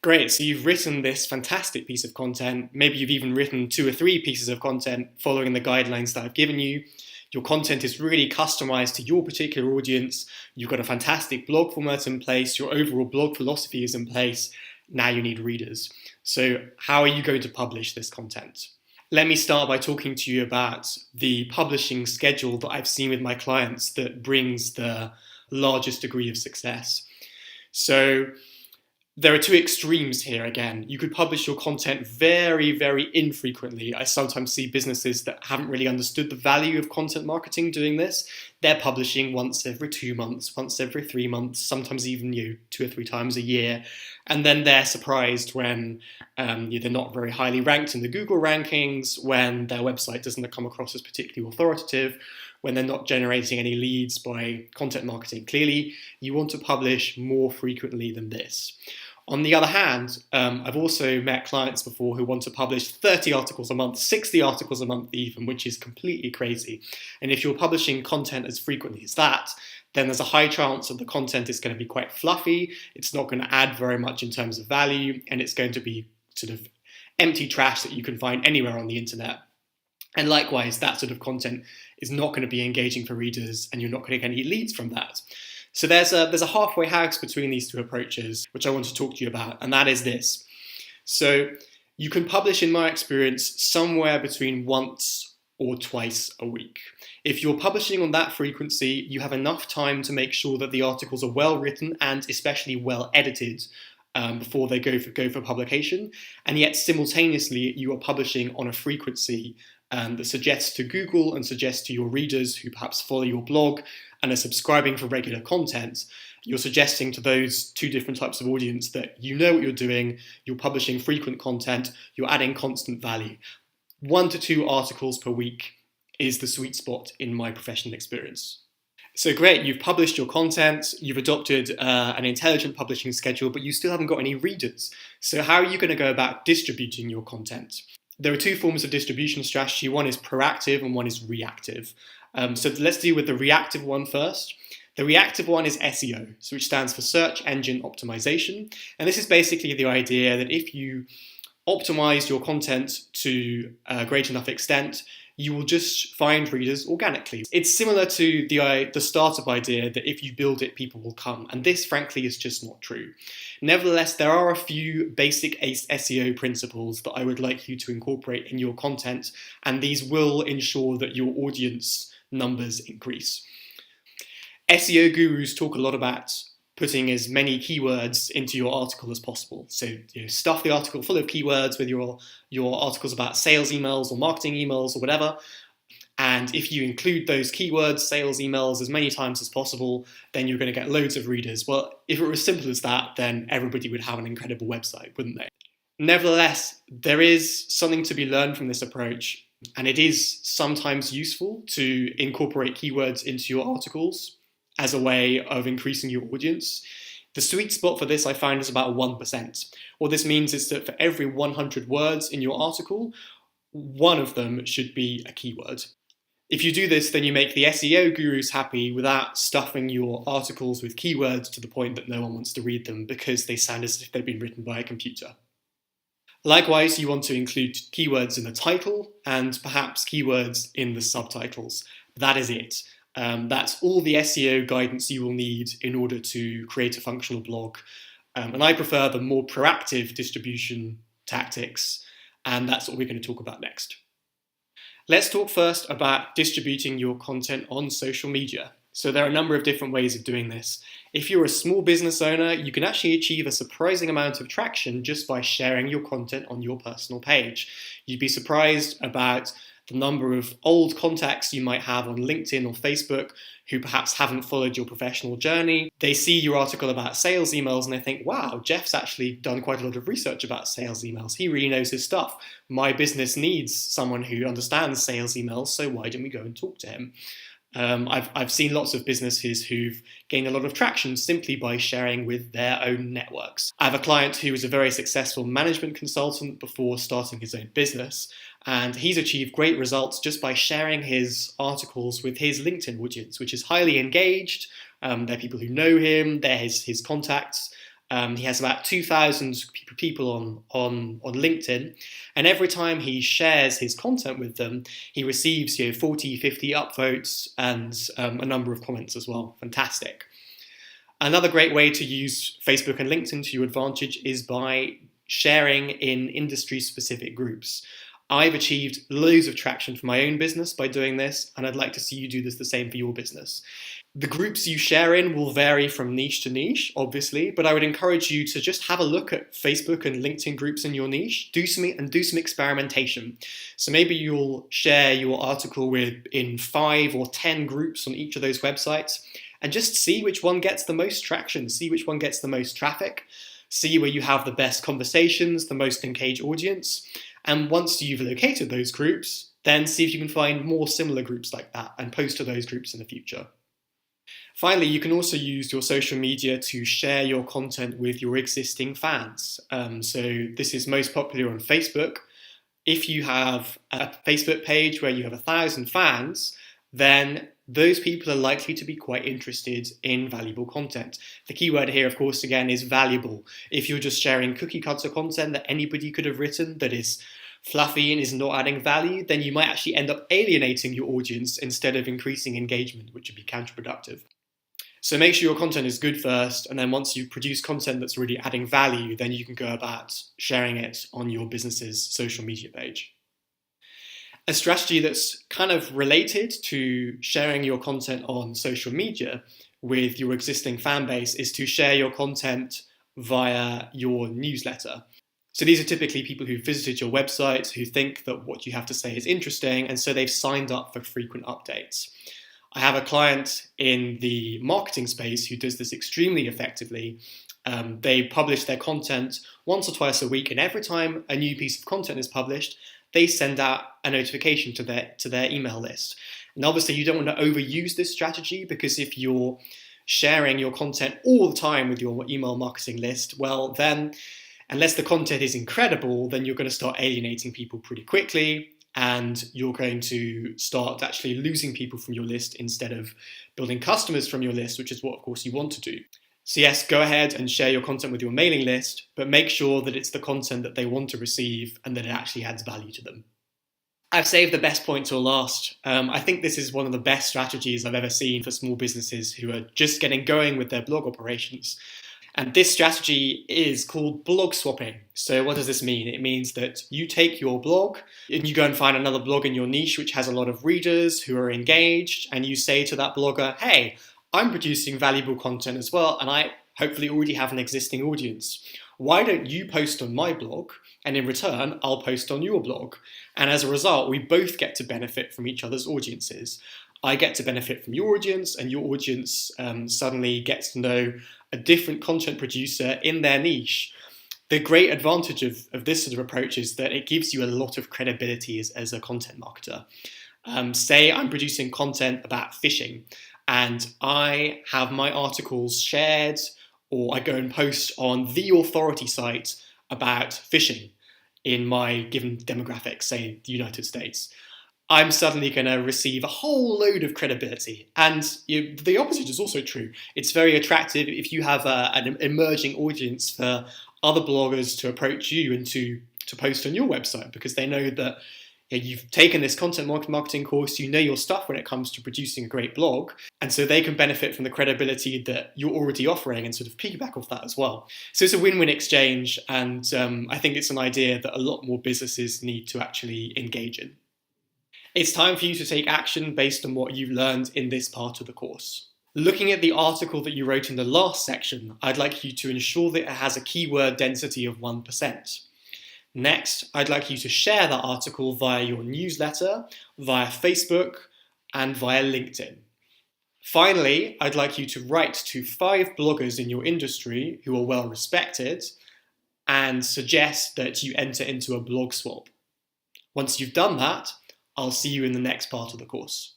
Great. So you've written this fantastic piece of content. Maybe you've even written 2 or 3 pieces of content following the guidelines that I've given you. Your content is really customized to your particular audience. You've got a fantastic blog format in place. Your overall blog philosophy is in place. Now you need readers. So how are you going to publish this content? Let me start by talking to you about the publishing schedule that I've seen with my clients that brings the largest degree of success. So there are 2 extremes here again. You could publish your content very, very infrequently. I sometimes see businesses that haven't really understood the value of content marketing doing this. They're publishing once every 2 months, once every 3 months, sometimes even 2 or 3 times a year. And then they're surprised when they're not very highly ranked in the Google rankings, when their website doesn't come across as particularly authoritative, when they're not generating any leads by content marketing. Clearly, you want to publish more frequently than this. On the other hand, I've also met clients before who want to publish 30 articles a month, 60 articles a month even, which is completely crazy. And if you're publishing content as frequently as that, then there's a high chance that the content is going to be quite fluffy, it's not going to add very much in terms of value, and it's going to be sort of empty trash that you can find anywhere on the internet. And likewise, that sort of content is not going to be engaging for readers, and you're not going to get any leads from that. So there's a halfway house between these 2 approaches, which I want to talk to you about, and that is this. So you can publish, in my experience, somewhere between once or twice a week. If you're publishing on that frequency, you have enough time to make sure that the articles are well written and especially well edited before they go for publication, and yet simultaneously you are publishing on a frequency that suggests to Google and suggests to your readers who perhaps follow your blog and are subscribing for regular content, you're suggesting to those 2 different types of audience that you know what you're doing, you're publishing frequent content, you're adding constant value. 1 to 2 articles per week is the sweet spot in my professional experience. So great, you've published your content, you've adopted an intelligent publishing schedule, but you still haven't got any readers. So how are you going to go about distributing your content? There are 2 forms of distribution strategy. One is proactive and one is reactive. So let's deal with the reactive one first. The reactive one is SEO, so which stands for Search Engine Optimization. And this is basically the idea that if you optimize your content to a great enough extent, you will just find readers organically. It's similar to the startup idea that if you build it, people will come. And this, frankly, is just not true. Nevertheless, there are a few basic SEO principles that I would like you to incorporate in your content, and these will ensure that your audience numbers increase. SEO gurus talk a lot about putting as many keywords into your article as possible. So stuff the article full of keywords with your articles about sales emails or marketing emails or whatever. And if you include those keywords, sales emails, as many times as possible, then you're going to get loads of readers. Well, if it were as simple as that, then everybody would have an incredible website, wouldn't they? Nevertheless, there is something to be learned from this approach, and it is sometimes useful to incorporate keywords into your articles as a way of increasing your audience. The sweet spot for this I find is about 1%. What this means is that for every 100 words in your article, 1 of them should be a keyword. If you do this, then you make the SEO gurus happy without stuffing your articles with keywords to the point that no one wants to read them because they sound as if they've been written by a computer. Likewise, you want to include keywords in the title and perhaps keywords in the subtitles. That is it. That's all the SEO guidance you will need in order to create a functional blog. And I prefer the more proactive distribution tactics, and that's what we're going to talk about next. Let's talk first about distributing your content on social media. So there are a number of different ways of doing this. If you're a small business owner, you can actually achieve a surprising amount of traction just by sharing your content on your personal page. You'd be surprised about the number of old contacts you might have on LinkedIn or Facebook who perhaps haven't followed your professional journey. They see your article about sales emails and they think, wow, Jeff's actually done quite a lot of research about sales emails. He really knows his stuff. My business needs someone who understands sales emails, so why don't we go and talk to him? I've seen lots of businesses who've gained a lot of traction simply by sharing with their own networks. I have a client who was a very successful management consultant before starting his own business, and he's achieved great results just by sharing his articles with his LinkedIn audience, which is highly engaged. They're people who know him, they're his contacts, He has about 2,000 people on LinkedIn, and every time he shares his content with them, he receives 40, 50 upvotes and a number of comments as well. Fantastic. Another great way to use Facebook and LinkedIn to your advantage is by sharing in industry-specific groups. I've achieved loads of traction for my own business by doing this, and I'd like to see you do the same for your business. The groups you share in will vary from niche to niche, obviously, but I would encourage you to just have a look at Facebook and LinkedIn groups in your niche, do some experimentation. So maybe you'll share your article in 5 or 10 groups on each of those websites, and just see which one gets the most traction, see which one gets the most traffic, see where you have the best conversations, the most engaged audience, and once you've located those groups, then see if you can find more similar groups like that and post to those groups in the future. Finally, you can also use your social media to share your content with your existing fans. So this is most popular on Facebook. If you have a Facebook page where you have 1,000 fans, then those people are likely to be quite interested in valuable content. The key word here, of course, again, is valuable. If you're just sharing cookie cutter content that anybody could have written that is fluffy and is not adding value, then you might actually end up alienating your audience instead of increasing engagement, which would be counterproductive. So make sure your content is good first, and then once you produce content that's really adding value, then you can go about sharing it on your business's social media page. A strategy that's kind of related to sharing your content on social media with your existing fan base is to share your content via your newsletter. So these are typically people who visited your website, who think that what you have to say is interesting, and so they've signed up for frequent updates. I have a client in the marketing space who does this extremely effectively. They publish their content once or twice a week, and every time a new piece of content is published, they send out a notification to their email list. And obviously you don't want to overuse this strategy, because if you're sharing your content all the time with your email marketing list, well then, unless the content is incredible, then you're going to start alienating people pretty quickly, and you're going to start actually losing people from your list instead of building customers from your list, which is what, of course, you want to do. So yes, go ahead and share your content with your mailing list, but make sure that it's the content that they want to receive and that it actually adds value to them. I've saved the best point till last. I think this is one of the best strategies I've ever seen for small businesses who are just getting going with their blog operations. And this strategy is called blog swapping. So what does this mean? It means that you take your blog and you go and find another blog in your niche which has a lot of readers who are engaged, and you say to that blogger, hey, I'm producing valuable content as well, and I hopefully already have an existing audience. Why don't you post on my blog, and in return, I'll post on your blog. And as a result, we both get to benefit from each other's audiences. I get to benefit from your audience, and your audience suddenly gets to know a different content producer in their niche. The great advantage of this sort of approach is that it gives you a lot of credibility as a content marketer. Say I'm producing content about fishing, and I have my articles shared, or I go and post on the authority site about fishing in my given demographic, say the United States. I'm suddenly going to receive a whole load of credibility. And the opposite is also true. It's very attractive if you have an emerging audience for other bloggers to approach you and to post on your website, because they know that you've taken this content marketing course, you know your stuff when it comes to producing a great blog, and so they can benefit from the credibility that you're already offering and sort of piggyback off that as well. So it's a win-win exchange, and I think it's an idea that a lot more businesses need to actually engage in. It's time for you to take action based on what you've learned in this part of the course. Looking at the article that you wrote in the last section, I'd like you to ensure that it has a keyword density of 1%. Next, I'd like you to share that article via your newsletter, via Facebook, and via LinkedIn. Finally, I'd like you to write to 5 bloggers in your industry who are well respected and suggest that you enter into a blog swap. Once you've done that, I'll see you in the next part of the course.